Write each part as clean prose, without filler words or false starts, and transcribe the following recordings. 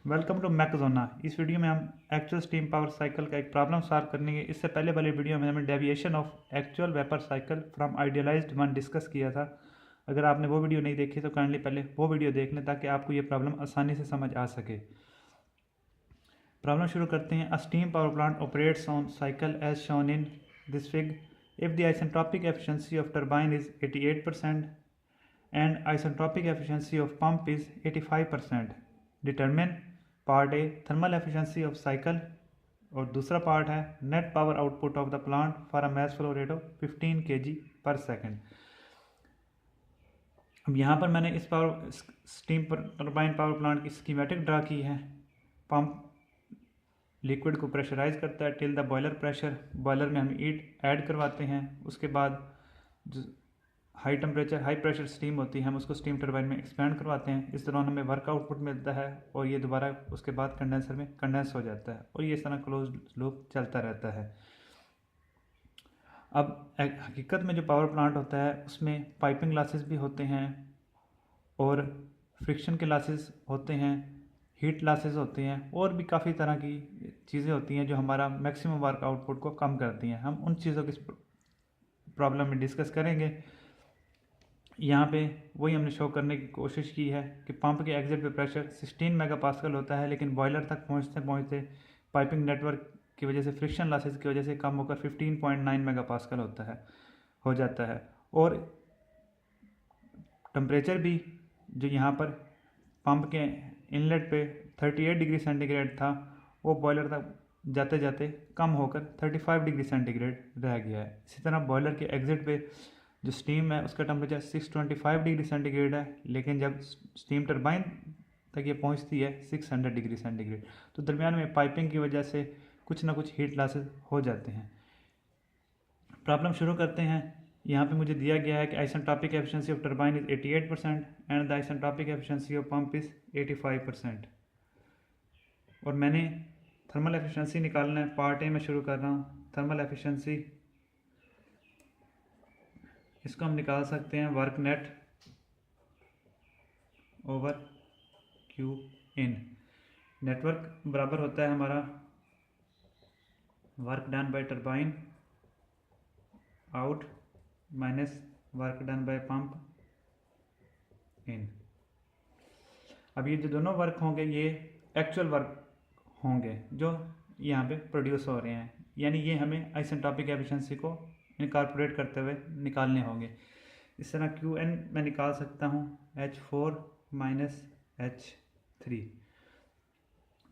Welcome to मैकजोना। इस video में हम एक्चुअल स्टीम पावर साइकिल का एक प्रॉब्लम सॉल्व करेंगे। इससे पहले वाली वीडियो में हमने deviation of actual vapour cycle from idealised one discuss किया था। अगर आपने वो वीडियो नहीं देखी तो काइंडली पहले वो वीडियो देख लें ताकि आपको ये प्रॉब्लम आसानी से समझ आ सके। प्रॉब्लम शुरू करते हैं। A steam power plant operates on cycle as shown in this fig if the isentropic efficiency of turbine is 88% and isentropic efficiency of pump is 85%. Determine part A thermal efficiency of cycle और दूसरा part है net power output of the plant for a mass flow rate of 15 kg पर second. अब यहाँ पर मैंने इस power steam turbine power plant की स्कीमेटिक ड्रा की है। पंप लिक्विड को प्रेशराइज करता है till the boiler pressure. Boiler में हम हीट ऐड करवाते हैं, उसके बाद जो high temperature high pressure steam होती है हम उसको स्टीम टरबाइन में एक्सपेंड करवाते हैं। इस दौरान हमें वर्क आउटपुट मिलता है और ये दोबारा उसके बाद कंडेंसर में कंडेंस हो जाता है और ये इस तरह क्लोज लूप चलता रहता है। अब हकीकत में जो पावर प्लांट होता है उसमें पाइपिंग लॉसेस भी होते हैं और फ्रिक्शन के लॉसेस होते हैं, हीट लॉसेस होते हैं और भी काफ़ी तरह की चीज़ें होती हैं जो हमारा मैक्सिमम वर्क आउटपुट को कम करती हैं। हम उन चीज़ों की प्रॉब्लम में डिस्कस करेंगे। यहाँ पे वही हमने शो करने की कोशिश की है कि पंप के एग्जिट पे प्रेशर 16 मेगापास्कल होता है, लेकिन बॉयलर तक पहुँचते पहुँचते पाइपिंग नेटवर्क की वजह से फ्रिक्शन लॉसेस की वजह से कम होकर 15.9 मेगापास्कल हो जाता है। और टेम्परेचर भी जो यहाँ पर पंप के इनलेट पे 38 डिग्री सेंटीग्रेड था वो बॉयलर तक जाते जाते कम होकर 35 डिग्री सेंटीग्रेड रह गया है। इसी तरह बॉयलर के एग्जिट पे जो स्टीम है उसका टेम्परेचर 625 डिग्री सेंटीग्रेड है, लेकिन जब स्टीम टरबाइन तक ये पहुंचती है 600 डिग्री सेंटीग्रेड। तो दरमियान में पाइपिंग की वजह से कुछ ना कुछ हीट लॉसेस हो जाते हैं। प्रॉब्लम शुरू करते हैं। यहाँ पे मुझे दिया गया है कि isentropic efficiency of turbine is 88% and the isentropic efficiency of pump is 85%। और मैंने थर्मल एफिशिएंसी निकालना है। पार्ट ए में शुरू कर रहा हूँ। थर्मल एफिशिएंसी इसको हम निकाल सकते हैं work net over Q in. Network बराबर होता है हमारा work done by turbine out minus work done by pump in. अब ये जो दोनों वर्क होंगे ये एक्चुअल वर्क होंगे जो यहाँ पे प्रोड्यूस हो रहे हैं, यानी ये हमें आइसेंट्रोपिक एफिशिएंसी को इनकॉर्पोरेट करते हुए निकालने होंगे। इस तरह क्यू एन मैं निकाल सकता हूँ H4 माइनस H3।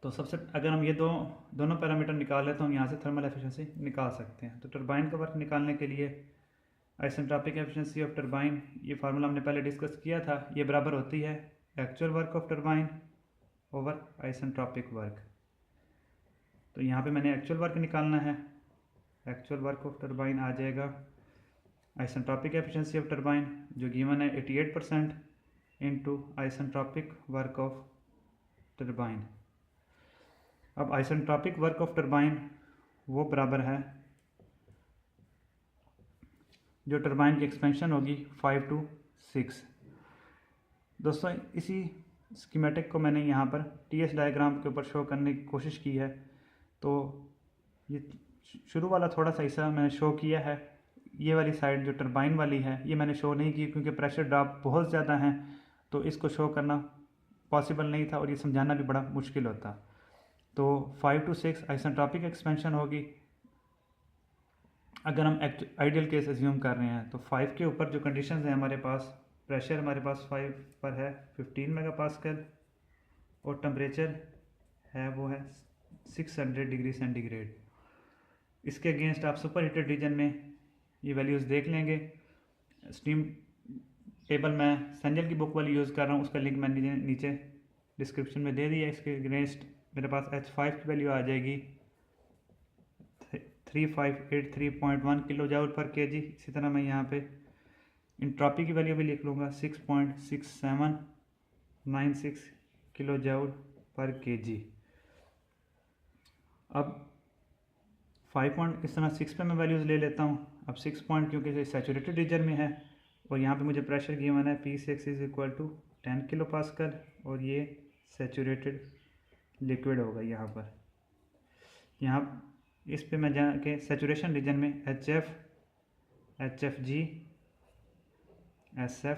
तो सबसे अगर हम ये दोनों पैरामीटर निकाल लें तो हम यहाँ से थर्मल एफिशिएंसी निकाल सकते हैं। तो टरबाइन का वर्क निकालने के लिए आइसेंट्रोपिक एफिशिएंसी ऑफ टरबाइन, ये फार्मूला हमने पहले डिस्कस किया था, ये बराबर होती है actual work of turbine over isentropic work. तो यहाँ पे मैंने एक्चुअल वर्क निकालना है। एक्चुअल वर्क ऑफ टरबाइन आ जाएगा आइसेंट्रोपिक एफिशिएंसी ऑफ टरबाइन जो गिवन है 88% into isentropic work of turbine. अब आइसेंट्रोपिक वर्क ऑफ टरबाइन वो बराबर है जो टरबाइन की एक्सपेंशन होगी 5 to 6। दोस्तों इसी स्कीमेटिक को मैंने यहाँ पर टीएस डायग्राम के ऊपर शो करने की कोशिश की है। तो ये शुरू वाला थोड़ा सा हिस्सा मैंने शो किया है। ये वाली साइड जो टरबाइन वाली है ये मैंने शो नहीं की क्योंकि प्रेशर ड्रॉप बहुत ज़्यादा है, तो इसको शो करना पॉसिबल नहीं था और ये समझाना भी बड़ा मुश्किल होता। तो 5 to 6 आइसेंट्रोपिक एक्सपेंशन होगी अगर हम आइडियल केस एज्यूम कर रहे हैं। तो 5 के ऊपर जो कंडीशंस हैं हमारे पास, प्रेशर हमारे पास 5 पर है 15 मेगापास्कल और टेम्परेचर है वो है 600 डिग्री सेंटीग्रेड। इसके अगेंस्ट आप सुपर हीटेड रीजन में ये वैल्यूज़ देख लेंगे। स्टीम टेबल मैं सेंजल की बुक वाली यूज़ कर रहा हूँ, उसका लिंक मैंने नीचे डिस्क्रिप्शन में दे दिया। इसके अगेंस्ट मेरे पास H5 की वैल्यू आ जाएगी 3583.1 किलो जूल पर केजी। इसी तरह मैं यहाँ पे इंट्रॉपी की वैल्यू भी लिख लूँगा 6.6796 किलो जूल पर केजी। अब 5 पॉइंट इस तरह 6 पे मैं वैल्यूज़ ले लेता हूँ। अब 6 पॉइंट क्योंकि सैचुरेटेड रीजन में है और यहाँ पे मुझे प्रेशर गिवन है P6 is equal to 10 kilo pascal और ये सैचुरेटेड लिक्विड होगा यहाँ पर। यहाँ इस पे मैं जाके सेचुरेशन रीजन में HF, HFG, SF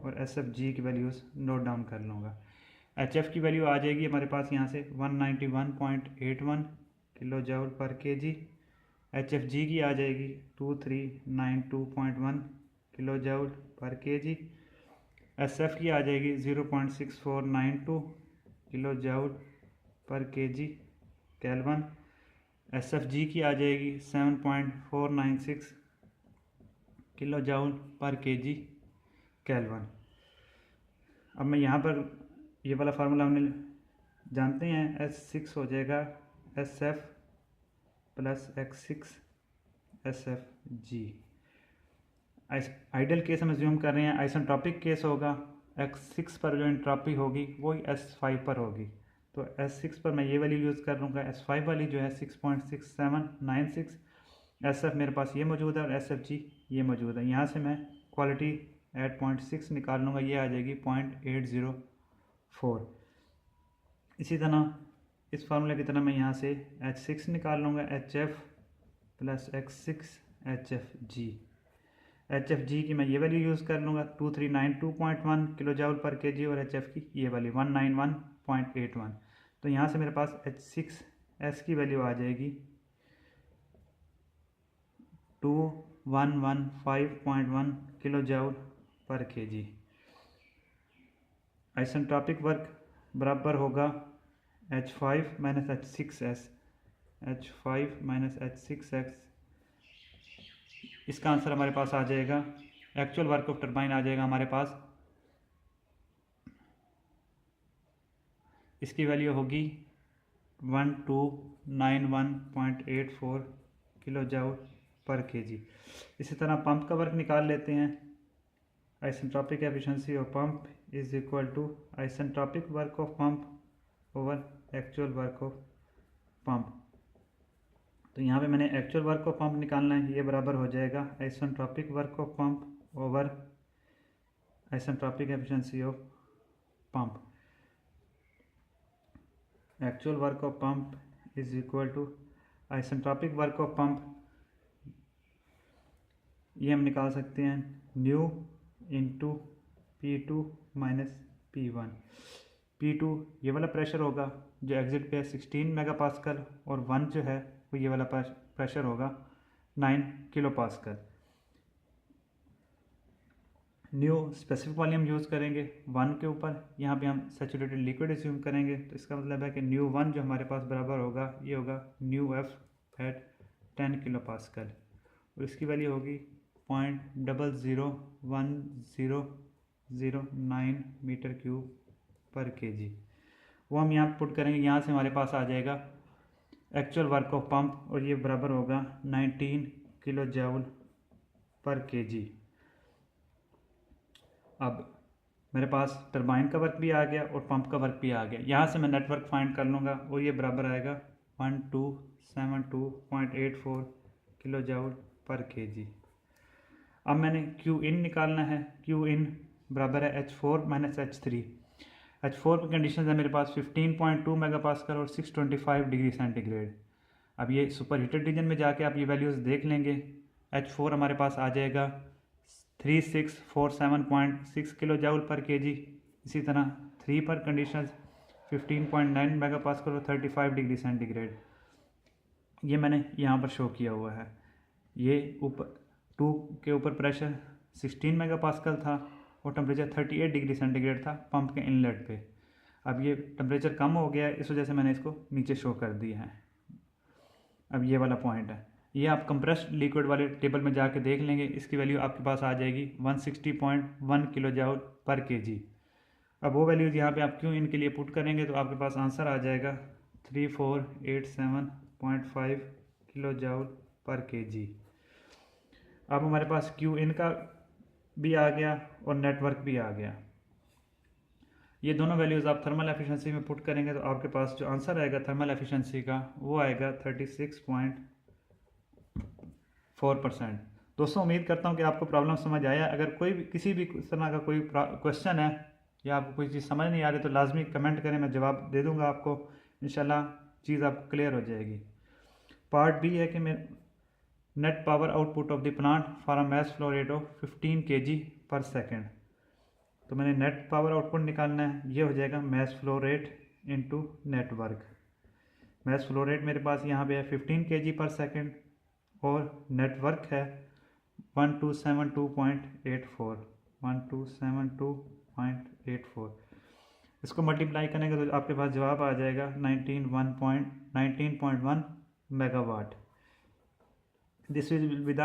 और SFG की वैल्यूज़ नोट डाउन कर लूँगा। HF की वैल्यू आ जाएगी हमारे पास यहाँ से 191.81 किलो जूल पर केजी। HFG की आ जाएगी 2392.1 किलो जूल पर केजी। SF की आ जाएगी 0.6492 किलो जूल पर केजी केल्विन। SFG की आ जाएगी 7.496 किलो जूल पर केजी केल्विन। अब मैं यहाँ पर ये वाला फार्मूला हमने जानते हैं, S6 हो जाएगा SF plus X6 SFG। Ideal case हम ज्यूम कर रहे हैं, आइसेंट्रोपिक केस होगा, X6 पर जो एंट्रोपी होगी वही S5 पर होगी। तो S6 पर मैं ये वैल्यू यूज़ कर लूँगा, S5 वाली जो है 6.6796। SF मेरे पास ये मौजूद है और SFG ये मौजूद है। यहाँ से मैं क्वालिटी एट 0.6 निकाल लूँगा, ये आ जाएगी 0.804। इसी तरह इस फार्मूले की तरह मैं यहाँ से H6 निकाल लूँगा, HF plus X6 HFG। HFG की मैं ये वैल्यू यूज़ कर लूँगा 2392.1 किलो जूल पर केजी और HF की ये वैल्यू 191.81। तो यहाँ से मेरे पास H6S की वैल्यू आ जाएगी 2115.1 किलो जूल पर केजी। आइसेंट्रोपिक वर्क बराबर होगा H5 minus H6S, H5 minus H6X। इसका आंसर हमारे पास आ जाएगा, एक्चुअल वर्क ऑफ टरबाइन आ जाएगा हमारे पास, इसकी वैल्यू होगी 1291.84 किलो जूल पर केजी। इसी तरह पंप का वर्क निकाल लेते हैं। Isentropic efficiency of pump is equal two isentropic work of pump over actual work of pump. तो यहाँ पे मैंने एक्चुअल वर्क ऑफ पंप निकालना है, ये बराबर हो जाएगा isentropic work of pump over isentropic efficiency of pump. Actual work of pump is equal two isentropic work of pump, ये हम निकाल सकते हैं new into P2 minus P1। P2 ये वाला प्रेशर होगा जो एग्जिट पे है 16 मेगा पास्कल, और 1 जो है वो ये वाला प्रेशर होगा 9 kilo pascal. New specific volume use करेंगे 1 के ऊपर, यहाँ पे हम सैचुरेटेड लिक्विड एज्यूम करेंगे। तो इसका मतलब है कि न्यू 1 जो हमारे पास बराबर होगा ये होगा nu F at 10 kilo pascal, और इसकी वैल्यू होगी 0.001009 मीटर क्यूब पर केजी। वो हम यहाँ पुट करेंगे, यहाँ से हमारे पास आ जाएगा एक्चुअल वर्क ऑफ पंप, और ये बराबर होगा 19 किलो जूल पर केजी। अब मेरे पास टरबाइन का वर्क भी आ गया और पंप का वर्क भी आ गया। यहाँ से मैं नेटवर्क फाइंड कर लूँगा और ये बराबर आएगा 1272.84 किलो जूल पर केजी। अब मैंने Q इन निकालना है, Q इन बराबर है H4 माइनस H3। H4 की कंडीशन है मेरे पास 15.2 मेगा पास्कल और 625 डिग्री सेंटीग्रेड। अब ये सुपर हीटेड रीजन में जाके आप ये वैल्यूज़ देख लेंगे। H4 हमारे पास आ जाएगा 3647.6 किलो जूल पर केजी। इसी तरह 3 पर कंडीशन 15.9 मेगा पास्कल और 35 डिग्री सेंटीग्रेड, ये मैंने यहाँ पर शो किया हुआ है। ये ऊपर 2 के ऊपर प्रेशर 16 मेगा पास्कल था और टेम्परेचर 38 डिग्री सेंटीग्रेड था पंप के इनलेट पे। अब ये टेम्परेचर कम हो गया है, इस वजह से मैंने इसको नीचे शो कर दिया है। अब ये वाला पॉइंट है, ये आप कंप्रेस्ड लिक्विड वाले टेबल में जाके देख लेंगे, इसकी वैल्यू आपके पास आ जाएगी 160.1 किलो जूल पर केजी। अब वो वैल्यूज़ यहाँ पे आप क्यों इनके लिए पुट करेंगे तो आपके पास आंसर आ जाएगा 3487.5 किलो जूल पर केजी। अब हमारे पास Q इन का भी आ गया और नेटवर्क भी आ गया। ये दोनों वैल्यूज़ आप थर्मल एफिशिएंसी में पुट करेंगे तो आपके पास जो आंसर आएगा थर्मल एफिशिएंसी का वो आएगा 36.4%। दोस्तों उम्मीद करता हूँ कि आपको प्रॉब्लम समझ आया। अगर कोई भी किसी भी तरह का कोई क्वेश्चन है या आपको कोई चीज़ समझ नहीं आ रही तो लाजमी कमेंट करें, मैं जवाब दे दूंगा आपको, इंशाल्लाह चीज़ आपको क्लियर हो जाएगी। पार्ट बी है कि मैं net power output of the plant for a mass flow rate of 15 kg पर सेकेंड। तो मैंने नेट पावर आउटपुट निकालना है, ये हो जाएगा mass flow rate into net work. Mass flow rate मेरे पास यहाँ पे है 15 kg पर सेकेंड और नेटवर्क है 1272.84 1272.84। इसको मल्टीप्लाई करेंगे तो आपके पास जवाब आ जाएगा 19.1 megawatt. This will be the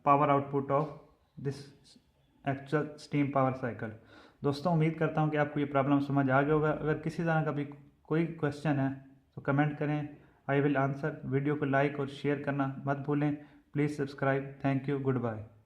power output of this actual steam power cycle. दोस्तों उम्मीद करता हूँ कि आपको ये प्रॉब्लम समझ आ गया होगा। अगर किसी तरह का भी कोई क्वेश्चन है तो कमेंट करें, आई विल आंसर। वीडियो को लाइक और शेयर करना मत भूलें। Please subscribe. Thank you, good bye.